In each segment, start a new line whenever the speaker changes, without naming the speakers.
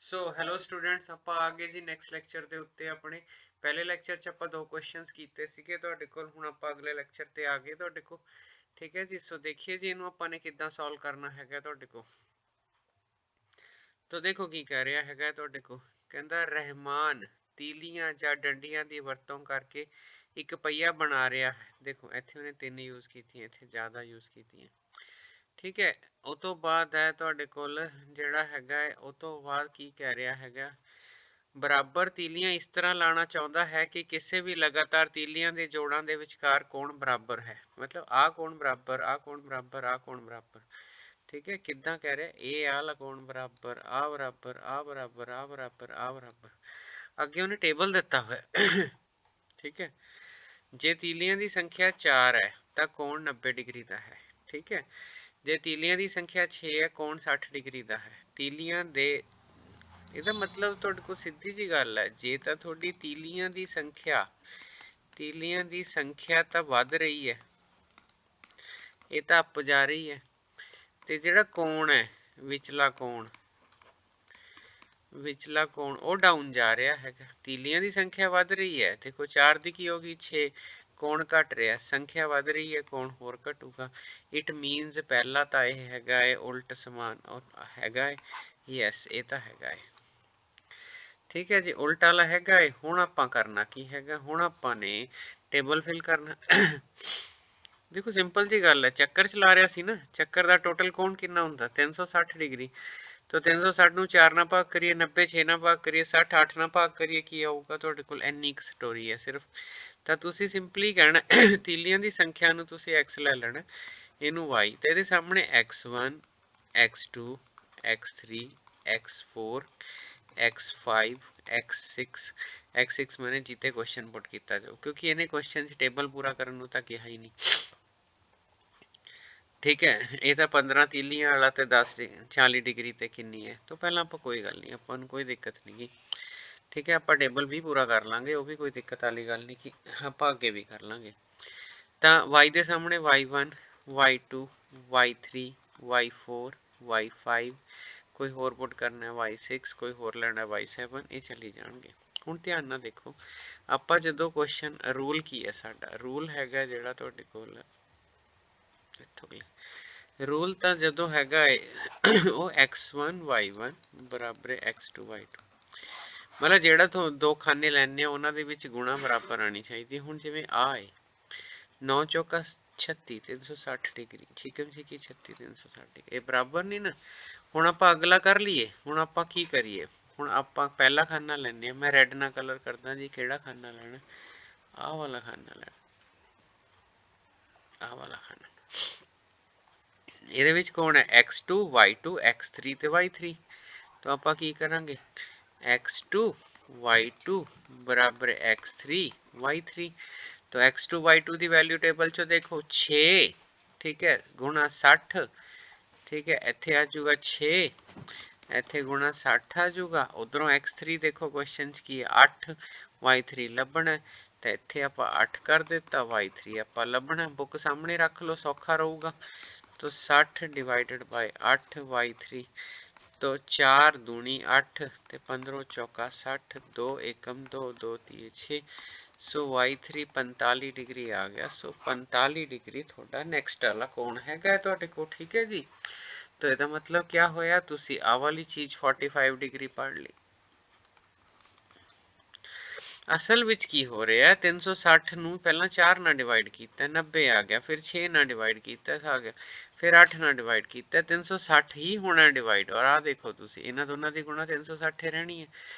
So hello students, ਆਪਾਂ ਆ ਗਏ ਜੀ ਨੈਕਸਟ ਲੈਕਚਰ ਦੇ ਉੱਤੇ। ਆਪਣੇ ਪਹਿਲੇ ਲੈਕਚਰ 'ਚ ਆਪਾਂ 2 ਕੁਐਸਚਨਸ ਕੀਤੇ ਸੀਗੇ ਤੁਹਾਡੇ ਕੋਲ। ਹੁਣ ਆਪਾਂ ਅਗਲੇ ਲੈਕਚਰ ਤੇ ਆ ਗਏ ਤੁਹਾਡੇ ਕੋਲ। ਠੀਕ ਹੈ ਜੀ। ਸੋ ਦੇਖੀਏ ਜੀ ਇਹਨੂੰ ਆਪਾਂ ਨੇ ਕਿੱਦਾਂ ਸੋਲਵ ਕਰਨਾ ਹੈਗਾ ਤੁਹਾਡੇ ਕੋਲ। ਤਾਂ ਦੇਖੋ ਕੀ ਕਹਿ ਰਿਹਾ ਹੈਗਾ ਤੁਹਾਡੇ ਕੋਲ। ਕਹਿੰਦਾ ਰਹਿਮਾਨ ਤੀਲੀਆਂ ਜਾਂ ਡੰਡੀਆਂ ਦੀ ਵਰਤੋਂ ਕਰਕੇ ਇੱਕ ਪਹੀਆ ਬਣਾ ਰਿਹਾ ਹੈ। ਦੇਖੋ ਇੱਥੇ ਉਹਨੇ 3 ਯੂਜ਼ ਕੀਤੀਆਂ, ਇੱਥੇ ਜ਼ਿਆਦਾ ਯੂਜ਼ ਕੀਤੀਆਂ। ਠੀਕ ਹੈ। ਉਹ ਤੋਂ ਬਾਅਦ ਹੈ ਤੁਹਾਡੇ ਕੋਲ ਜਿਹੜਾ ਹੈਗਾ ਉਹ ਤੋਂ ਬਾਅਦ ਕੀ ਕਹਿ ਰਿਹਾ ਹੈਗਾ, ਬਰਾਬਰ ਤੀਲੀਆਂ ਇਸ ਤਰ੍ਹਾਂ ਲਾਣਾ ਚਾਹੁੰਦਾ ਹੈ ਕਿ ਕਿਸੇ ਵੀ ਲਗਾਤਾਰ ਤੀਲੀਆਂ ਦੇ ਜੋੜਾਂ ਦੇ ਵਿਚਕਾਰ ਕੋਣ ਬਰਾਬਰ ਹੈ। ਮਤਲਬ ਆ ਕੋਣ ਬਰਾਬਰ, ਆ ਕੋਣ ਬਰਾਬਰ, ਆ ਕੋਣ ਬਰਾਬਰ। ਠੀਕ ਹੈ। ਕਿੱਦਾਂ ਕਹਿ ਰਿਹਾ, ਇਹ ਆ ਲਾ ਕੋਣ ਬਰਾਬਰ, ਆ ਬਰਾਬਰ, ਆ ਬਰਾਬਰ, ਆ ਬਰਾਬਰ, ਆ ਬਰਾਬਰ। ਅੱਗੇ ਉਹਨੇ ਟੇਬਲ ਦਿੱਤਾ ਹੋਇਆ। ਠੀਕ ਹੈ। ਜੇ ਤੀਲੀਆਂ ਦੀ ਸੰਖਿਆ 4 ਹੈ ਤਾਂ ਕੋਣ 90 ਡਿਗਰੀ ਦਾ ਹੈ। ਠੀਕ ਹੈ। ਜੇ ਤੀਲੀਆਂ ਦੀ ਸੰਖਿਆ 6 ਹੈ, ਕੋਣ 60 ਡਿਗਰੀ ਦਾ ਹੈ। ਤੀਲੀਆਂ ਦੇ, ਇਹਦਾ ਮਤਲਬ ਤੁਹਾਡੇ ਕੋਲ ਸਿੱਧੀ ਜੀ ਗੱਲ ਹੈ, ਜੇ ਤਾਂ ਤੁਹਾਡੀ ਤੀਲੀਆਂ ਦੀ ਸੰਖਿਆ ਤਾਂ ਵੱਧ ਰਹੀ ਹੈ, ਇਹ ਤਾਂ ਅੱਪ ਜਾ ਰਹੀ ਹੈ, ਤੇ ਜਿਹੜਾ ਕੋਣ ਹੈ ਵਿਚਲਾ ਕੋਣ ਉਹ ਡਾਊਨ ਜਾ ਰਿਹਾ ਹੈਗਾ। ਤੀਲੀਆਂ ਦੀ ਸੰਖਿਆ ਵੱਧ ਰਹੀ ਹੈ, ਦੇਖੋ 4 ਦੀ ਕੀ ਹੋ ਗਈ 6, ਕੋਣ ਘਟ ਰਿਹਾ, ਸੰਖਿਆ ਵੱਧ ਰਹੀ ਹੈ, ਕੋਣ ਹੋਰ ਘਟੂਗਾ। ਇਟ ਮੀਨਸ ਪਹਿਲਾ ਤਾਂ ਇਹ ਹੈਗਾ ਹੈ ਉਲਟ ਸਮਾਨ ਹੈਗਾ ਹੈ। ਯੈਸ, ਇਹ ਤਾਂ ਹੈਗਾ ਹੈ। ਠੀਕ ਹੈ ਜੀ, ਉਲਟ ਵਾਲਾ ਹੈਗਾ ਹੈ। ਹੁਣ ਆਪਾਂ ਕਰਨਾ ਕੀ ਹੈਗਾ, ਹੁਣ ਆਪਾਂ ਨੇ ਟੇਬਲ ਫਿਲ ਕਰਨਾ। ਦੇਖੋ ਸਿੰਪਲ ਜੀ ਗੱਲ ਹੈ, ਚੱਕਰ ਚਲਾ ਰਿਹਾ ਸੀ ਨਾ, ਚੱਕਰ ਦਾ ਟੋਟਲ ਕੋਣ ਕਿੰਨਾ ਹੁੰਦਾ 360 ਡਿਗਰੀ। तो 360 ਨੂੰ 4 ਨਾਲ ਭਾਗ ਕਰੀਏ, 90 6 ਨਾਲ ਭਾਗ ਕਰੀਏ, 60 8 ਨਾਲ ਭਾਗ ਕਰੀਏ, ਕੀ ਆਊਗਾ ਤੁਹਾਡੇ ਕੋਲ। ਇੰਨੀ ਕੁ ਸਟੋਰੀ ਹੈ ਸਿਰਫ। ਤਾਂ ਤੁਸੀਂ ਸਿੰਪਲੀ ਕਹਿਣਾ ਤੀਲੀਆਂ ਦੀ ਸੰਖਿਆ ਨੂੰ ਤੁਸੀਂ x ਲੈ ਲੈਣਾ, ਇਹਨੂੰ y, ਤੇ ਇਹਦੇ ਸਾਹਮਣੇ x1 x2 x3 x4 x5 x6 ਮੈਨੇ ਜਿੱਤੇ ਕੁਐਸਚਨ ਪੁੱਟ ਕੀਤਾ ਜਾਓ, ਕਿਉਂਕਿ ਇਹਨੇ ਕੁਐਸਚਨ 'ਚ ਟੇਬਲ ਪੂਰਾ ਕਰਨ ਨੂੰ ਤਾਂ ਕਿਹਾ ਹੀ ਨਹੀਂ। ਠੀਕ ਹੈ। ਇਹ ਤਾਂ 15 ਤੀਲੀਆਂ ਵਾਲਾ ਤੇ 10 40 ਡਿਗਰੀ ਤੇ ਕਿੰਨੀ ਹੈ, ਤਾਂ ਪਹਿਲਾਂ ਆਪਾਂ ਕੋਈ ਗੱਲ ਨਹੀਂ, ਆਪਾਂ ਨੂੰ ਕੋਈ ਦਿੱਕਤ ਨਹੀਂ ਗੀ। ਠੀਕ ਹੈ। ਆਪਾਂ ਟੇਬਲ ਵੀ ਪੂਰਾ ਕਰ ਲਾਂਗੇ, ਉਹ ਵੀ ਕੋਈ ਦਿੱਕਤ ਵਾਲੀ ਗੱਲ ਨਹੀਂ ਕਿ ਆਪਾਂ ਅੱਗੇ ਵੀ ਕਰ ਲਾਂਗੇ। ਤਾਂ y ਦੇ ਸਾਹਮਣੇ y1 y2 y3 y4 y5, ਕੋਈ ਹੋਰ ਪੁੱਟ ਕਰਨਾ ਹੈ y6, ਕੋਈ ਹੋਰ ਲੈਣਾ y7, ਇਹ ਚੱਲੀ ਜਾਣਗੇ। ਹੁਣ ਧਿਆਨ ਨਾਲ ਦੇਖੋ, ਆਪਾਂ ਜਦੋਂ ਕੁਐਸਚਨ, ਰੂਲ ਕੀ ਹੈ ਸਾਡਾ, ਰੂਲ ਹੈਗਾ ਜਿਹੜਾ ਤੁਹਾਡੇ ਕੋਲ ਰੂਲ ਤਾਂ ਜਦੋਂ ਹੈਗਾ ਏ ਉਹ x1 y1 ਬਰਾਬਰ x2 y2, ਮਤਲਬ ਜਿਹੜਾ ਦੋ ਖਾਨੇ ਲੈਣੇ ਆ ਉਹਨਾਂ ਦੇ ਵਿੱਚ ਗੁਣਾ ਬਰਾਬਰ ਆਣੀ ਚਾਹੀਦੀ। ਹੁਣ ਜਿਵੇਂ ਆ ਏ 9 ਚੌਕਾ 36 360 ਡਿਗਰੀ, ਛਿਕਮ ਛਿਕੀ 36 360 ਡਿਗਰੀ, ਇਹ ਬਰਾਬਰ ਨਹੀਂ ਨਾ। ਹੁਣ ਆਪਾਂ ਅਗਲਾ ਕਰ ਲਈਏ। ਹੁਣ ਆਪਾਂ ਕੀ ਕਰੀਏ, ਹੁਣ ਆਪਾਂ ਪਹਿਲਾ ਖਾਨਾ ਲੈਣੇ ਆ, ਮੈਂ ਰੈੱਡ ਨਾਲ ਕਲਰ ਕਰਦਾ ਜੀ। ਕਿਹੜਾ ਖਾਨਾ ਲੈਣਾ, ਆਹ ਵਾਲਾ ਖਾਨਾ ਲੈਣਾ, ਆਹ ਵਾਲਾ ਖਾਨਾ। ਇਹਦੇ ਵਿੱਚ ਕੌਣ ਹੈ x2 y2 x3 ਤੇ y3, ਤਾਂ ਆਪਾਂ ਕੀ ਕਰਾਂਗੇ x2 y2 ਬਰਾਬਰ x3 y3, तो x2 y2 ਦੀ ਵੈਲਿਊ ਟੇਬਲ ਚੋਂ ਦੇਖੋ 6, ਠੀਕ ਹੈ, ਗੁਣਾ 60, ਠੀਕ ਹੈ, ਇੱਥੇ ਆ ਜਾਊਗਾ 6, ਇੱਥੇ ਗੁਣਾ 60 ਆ ਜਾਊਗਾ। ਉਧਰੋਂ x3 ਦੇਖੋ ਕੁਐਸਚਨ 'ਚ ਕੀ ਹੈ 8, y3 ਲੱਭਣਾ, ਤੇ ਇੱਥੇ ਆਪਾਂ 8 ਕਰ ਦਿੱਤਾ, y3 ਆਪਾਂ ਲੱਭਣਾ। ਬੁੱਕ ਸਾਹਮਣੇ ਰੱਖ ਲਓ, ਸੌਖਾ ਰਹੂਗਾ। तो 60 डिवाइडेड बाय 8 y3, तो 4 दूनी 8 ਤੇ 15 ਚੌਕਾ 60, 2 एकम 2 2 3 6, ਸੋ y3 45 ਡਿਗਰੀ ਆ ਗਿਆ। ਸੋ 45 ਡਿਗਰੀ ਤੁਹਾਡਾ ਨੈਕਸਟ ਵਾਲਾ ਕੋਣ ਹੈਗਾ ਤੁਹਾਡੇ ਕੋਲ। ਠੀਕ ਹੈ ਜੀ। ਤਾਂ ਇਹਦਾ ਮਤਲਬ ਕੀ ਹੋਇਆ, ਤੁਸੀਂ ਆਹ ਵਾਲੀ ਚੀਜ਼ 45 ਡਿਗਰੀ ਪੜ੍ਹ ਲਈ। ਅਸਲ ਵਿੱਚ ਕੀ ਹੋ ਰਿਹਾ, 360 ਨੂੰ ਪਹਿਲਾਂ 4 ਨਾਲ ਡਿਵਾਈਡ ਕੀਤਾ 90 ਆ ਗਿਆ, ਫਿਰ 6 ਨਾਲ ਡਿਵਾਈਡ ਕੀਤਾ ਆ ਗਿਆ, ਫਿਰ 8 ਨਾਲ ਡਿਵਾਈਡ ਕੀਤਾ 360 ਹੀ ਹੋਣਾ ਡਿਵਾਈਡ। ਔਰ ਆਹ ਦੇਖੋ ਤੁਸੀਂ, ਇਹਨਾਂ ਦੋਨਾਂ ਦੀ ਗੁਣਾ 360 ਰਹਿਣੀ ਹੈ।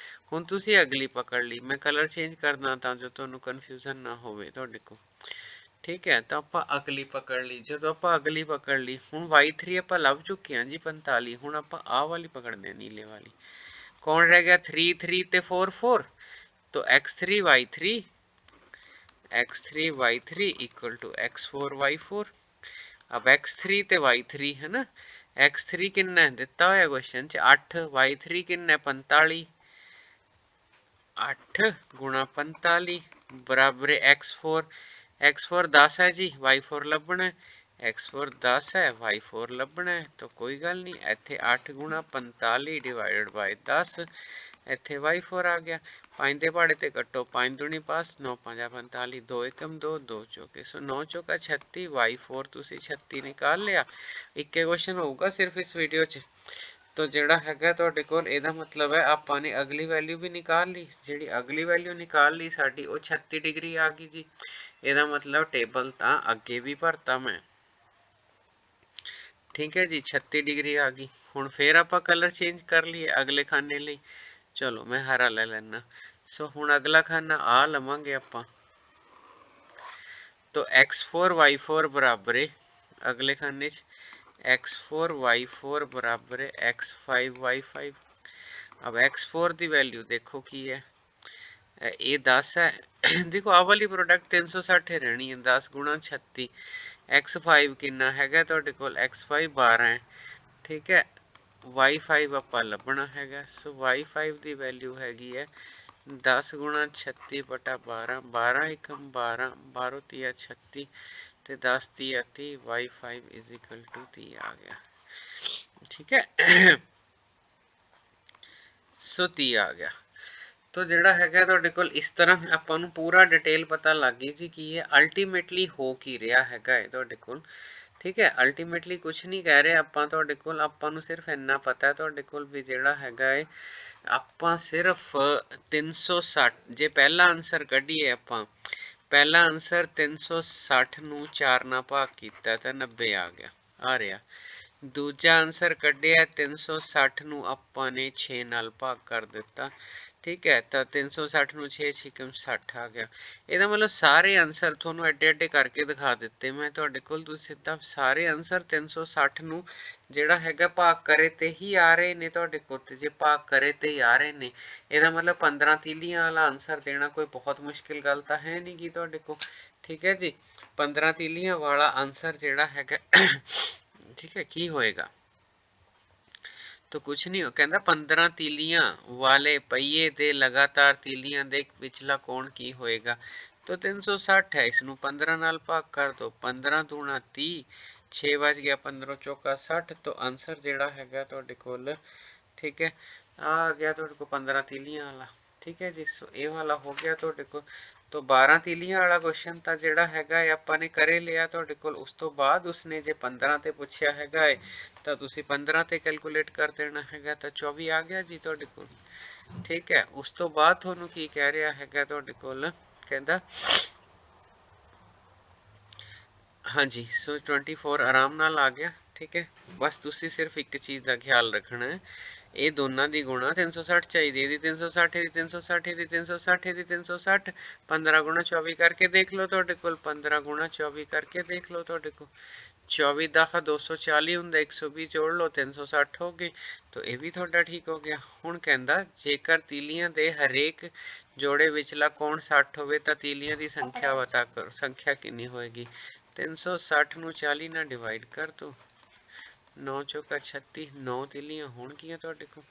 ਹੁਣ ਤੁਸੀਂ ਅਗਲੀ ਪਕੜ ਲਈ, ਮੈਂ ਕਲਰ ਚੇਂਜ ਕਰਨਾ ਤਾਂ ਜੋ ਤੁਹਾਨੂੰ ਕਨਫਿਊਜ਼ਨ ਨਾ ਹੋਵੇ ਤੁਹਾਡੇ ਕੋਲ। ਠੀਕ ਹੈ। ਤਾਂ ਆਪਾਂ ਅਗਲੀ ਪਕੜ ਲਈ। ਜਦੋਂ ਆਪਾਂ ਅਗਲੀ ਪਕੜ ਲਈ, ਹੁਣ y3 ਆਪਾਂ ਲੱਭ ਚੁੱਕੇ ਹਾਂ ਜੀ 45। ਹੁਣ ਆਪਾਂ ਆਹ ਵਾਲੀ ਪਕੜਦੇ ਹਾਂ, ਨੀਲੇ ਵਾਲੀ। ਕੌਣ ਰਹਿ ਗਿਆ 3 3 ਤੇ 4 4, तो x3 y3 equal to x4 y4। अब x3 ਤੇ y3 है ना, x3 किन्ना ਦਿੱਤਾ ਹੋਇਆ क्वेश्चन ਚ 8, y3 किन्ना 45, 8 गुणा 45 बराबर x4 10 है जी, y4 ਲੱਭਣਾ, x4 10 है, y4 ਲੱਭਣਾ है, तो कोई गल नहीं, ਇੱਥੇ 8 ਗੁਣਾ 45 ਡਿਵਾਈਡਡ ਬਾਈ 10, ਇੱਥੇ y4 ਆ ਗਿਆ। 5 ਦੇ ਪਹਾੜੇ ਤੇ ਕੱਟੋ, 5 दूनी 5, 9 5 45, 2 एकम 2, 2 चौके, सो 9 चौका 36, y4 ਤੁਸੀਂ 36 ਨਿਕਾਲ ਲਿਆ। ਇੱਕੇ ਕੁਐਸਚਨ ਹੋਊਗਾ ਸਿਰਫ ਇਸ ਵੀਡੀਓ 'ਚ। तो ਜਿਹੜਾ ਹੈਗਾ ਤੁਹਾਡੇ ਕੋਲ ਇਹਦਾ ਮਤਲਬ ਹੈ ਆਪਾਂ ਨੇ ਅਗਲੀ ਵੈਲਿਊ ਵੀ ਨਿਕਾਲ ਲਈ, ਜਿਹੜੀ ਅਗਲੀ ਵੈਲਿਊ ਨਿਕਾਲ ਲਈ ਸਾਡੀ ਉਹ 36 ਡਿਗਰੀ ਆ ਗਈ ਜੀ। ਇਹਦਾ ਮਤਲਬ ਟੇਬਲ ਤਾਂ ਅੱਗੇ ਵੀ ਭਰਤਾ ਮੈਂ, ठीक है जी। 36 डिग्री आ गई। हुण फिर आप कलर चेंज कर लिए अगले खाने लिए, चलो मैं हरा ले लेना। सो हुण अगला खाना आ लवांगे आप, तो x4 y4 बराबर है अगले खाने x4 y4 बराबर है x5 y5। अब x4 की वैल्यू देखो की है, ये 10 है। देखो आ वाली प्रोडक्ट 360 रहनी है, 10 गुणा 36, x5 कितना है तो x5 12 है, ठीक है। y5 आप लभना है, सो y5 की वैल्यू हैगी है 10 गुणा 36 बटा 12, 12 एकम 12, 12 तिया 36 ते 10 तिया 30, y5 इज इक्वल टू 30 आ गया, ठीक है। सो 30 आ गया। तो ਜਿਹੜਾ ਹੈਗਾ ਤੁਹਾਡੇ ਕੋਲ ਇਸ ਤਰ੍ਹਾਂ ਆਪਾਂ ਨੂੰ ਪੂਰਾ ਡਿਟੇਲ ਪਤਾ ਲੱਗ ਗਈ ਜੀ ਕੀ ਇਹ ਅਲਟੀਮੇਟਲੀ ਹੋ ਕੀ ਰਿਹਾ ਹੈਗਾ ਹੈ ਤੁਹਾਡੇ ਕੋਲ, ਠੀਕ ਹੈ। ਅਲਟੀਮੇਟਲੀ ਕੁਝ ਨਹੀਂ ਕਹਿ ਰਹੇ ਆਪਾਂ ਤੁਹਾਡੇ ਕੋਲ, ਆਪਾਂ ਨੂੰ ਸਿਰਫ ਇੰਨਾ ਪਤਾ ਹੈ ਤੁਹਾਡੇ ਕੋਲ ਵੀ ਜਿਹੜਾ ਹੈਗਾ ਹੈ ਆਪਾਂ ਸਿਰਫ 360, ਜੇ ਪਹਿਲਾ ਆਨਸਰ ਕੱਢੀਏ ਆਪਾਂ, ਪਹਿਲਾ ਆਨਸਰ 360 ਨੂੰ 4 ਨਾਲ ਭਾਗ ਕੀਤਾ ਤਾਂ 90 ਆ ਗਿਆ, ਆ ਰਿਹਾ। दूजा आंसर कढ़िया 360 ਨੂੰ ਆਪਾਂ ਨੇ 6 ਨਾਲ ਭਾਗ ਕਰ ਦਿੱਤਾ, ठीक है। तो 360 ਨੂੰ 6 6 60 आ गया। ਇਹਦਾ ਮਤਲਬ ਸਾਰੇ ਆਨਸਰ ਤੁਹਾਨੂੰ ਐਡੇ ਐਡੇ ਕਰਕੇ ਦਿਖਾ ਦਿੱਤੇ ਮੈਂ ਤੁਹਾਡੇ ਕੋਲ, ਤੁਸੀਂ ਸਿੱਧਾ ਸਾਰੇ ਆਨਸਰ 360 ਨੂੰ ਜਿਹੜਾ ਹੈਗਾ ਭਾਗ ਕਰੇ ਤੇ ਹੀ ਆ ਰਹੇ ਨੇ ਤੁਹਾਡੇ ਕੋਲ, ਤੇ ਜੇ ਭਾਗ ਕਰੇ ਤੇ ਹੀ ਆ ਰਹੇ ਨੇ ਇਹਦਾ ਮਤਲਬ 15 ਤੀਲੀਆਂ ਵਾਲਾ ਆਨਸਰ ਦੇਣਾ ਕੋਈ ਬਹੁਤ ਮੁਸ਼ਕਿਲ ਗੱਲ ਤਾਂ ਹੈ ਨਹੀਂ ਗੀ ਤੁਹਾਡੇ ਕੋਲ, ठीक है जी। 15 ਤੀਲੀਆਂ ਵਾਲਾ ਆਨਸਰ ਜਿਹੜਾ ਹੈਗਾ ठीक है की होएगा, तो कुछ नहीं हो, कहता 15 तीलियां वाले पहिए दे लगातार तीलियां दे पिछला कोण की होएगा, तो 360 है, इसनों 15 नाल भाग कर दो, 15 दूना 30, 6 बज गया 15 चौका 60, तो आंसर जेड़ा हैगा तुहाडे कोल, ठीक है, आ गया तुहाडे कोल 15 तीलियां वाला, ठीक है जी। सो ये वाला हो गया तुहाडे कोल। तो 12 तीलियां वाला क्वेश्चन ਤਾਂ ਜਿਹੜਾ ਹੈਗਾ ਆਪਾਂ ਨੇ ਕਰੇ ਲਿਆ ਤੁਹਾਡੇ ਕੋਲ, ਉਸ ਤੋਂ ਬਾਅਦ ਉਸਨੇ ਜੇ 15 ਤੇ ਪੁੱਛਿਆ ਹੈਗਾ ਹੈ ਤਾਂ ਤੁਸੀਂ 15 ਤੇ ਕੈਲਕੂਲੇਟ ਕਰ ਦੇਣਾ ਹੈਗਾ, ਤਾਂ 24 ਆ ਗਿਆ ਜੀ ਤੁਹਾਡੇ ਕੋਲ, ਠੀਕ ਹੈ। ਉਸ ਤੋਂ ਬਾਅਦ ਤੁਹਾਨੂੰ ਕੀ ਕਹਿ ਰਿਹਾ ਹੈਗਾ ਤੁਹਾਡੇ ਕੋਲ, ਕਹਿੰਦਾ ਹਾਂਜੀ ਸੋ 24 ਆਰਾਮ ਨਾਲ ਆ ਗਿਆ, ठीक है। बस तुसी सिर्फ एक चीज़ का ख्याल रखना है, ये दोनों की गुणा 360 चाहिए, दी 360 दी 360 दी 360 दी 360, 15 गुणा 24 करके देख लो तुहाडे कोल, 15 गुणा 24 करके देख लो तुहाडे कोल, 24 10 240 होंगे, 120 जोड़ लो 360 हो गए, तो ये भी थोड़ा ठीक हो गया। हुण कहंदा जेकर तीलियां दे हरेक जोड़े विचला कोण 60 होवे तां तीलियां दी संख्या पता करो, संख्या कितनी होएगी, 360 ਨੂੰ 40 ਨਾਲ डिवाइड कर दो, 9 चौका 36, 9 तीलियां होणगियां तुहाडे कोल,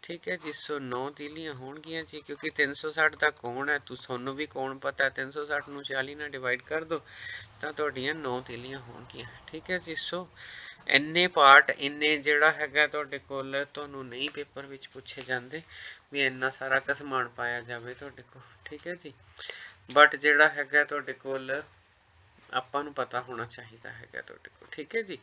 ठीक है जी। सो 9 तीलियां होणगियां जी, क्योंकि 360 ਦਾ ਕੋਣ ਹੈ, ਤੁਹਾਨੂੰ ਵੀ ਕੋਣ ਪਤਾ है, 360 ਨੂੰ 40 ਨਾਲ डिवाइड कर दो ਤਾਂ ਤੁਹਾਡੀਆਂ 9 तीलियां ਹੋਣਗੀਆਂ, ठीक है जी। सो ਇੰਨੇ ਪਾਰਟ ਇੰਨੇ ਜਿਹੜਾ ਹੈਗਾ ਤੁਹਾਡੇ ਕੋਲ ਤੁਹਾਨੂੰ ਨਹੀਂ ਪੇਪਰ ਵਿੱਚ ਪੁੱਛੇ ਜਾਂਦੇ ਵੀ ਇੰਨਾ ਸਾਰਾ ਕਸਮਾਨ ਪਾਇਆ ਜਾਵੇ ਤੁਹਾਡੇ ਕੋਲ, ठीक है जी। ਬਟ ਜਿਹੜਾ ਹੈਗਾ ਤੁਹਾਡੇ ਕੋਲ ਆਪਾਂ ਨੂੰ ਪਤਾ ਹੋਣਾ ਚਾਹੀਦਾ ਹੈਗਾ ਤੁਹਾਡੇ ਕੋਲ, ठीक है जी।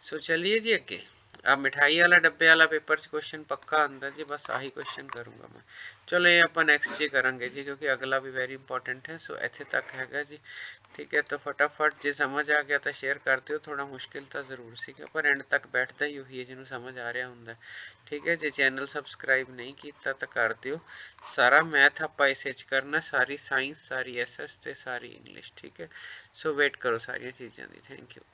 सो चलिए जी अगे, आ मिठाई वाला डब्बे वाला पेपर च क्वेश्चन पक्का आंदा जी, बस आही क्वेश्चन करूँगा मैं। चलो ये आप नैक्सट च करांगे जी, क्योंकि अगला भी वेरी इंपॉर्टेंट है। सो इत्थे तक हैगा जी, ठीक है। तो फटाफट जे समझ आ गया तो शेयर कर दिओ, थोड़ा मुश्किल तो जरूर सीगा पर एंड तक बैठता ही वही है जिन्होंने समझ आ रहा होंगे, ठीक है। जे चैनल सबसक्राइब नहीं किया तो कर दिओ, सारा मैथ आप इस करना, सारी साइंस, सारी SS ते सारी इंग्लिश, ठीक है। सो वेट करो सारिया चीज़ों की, थैंक यू।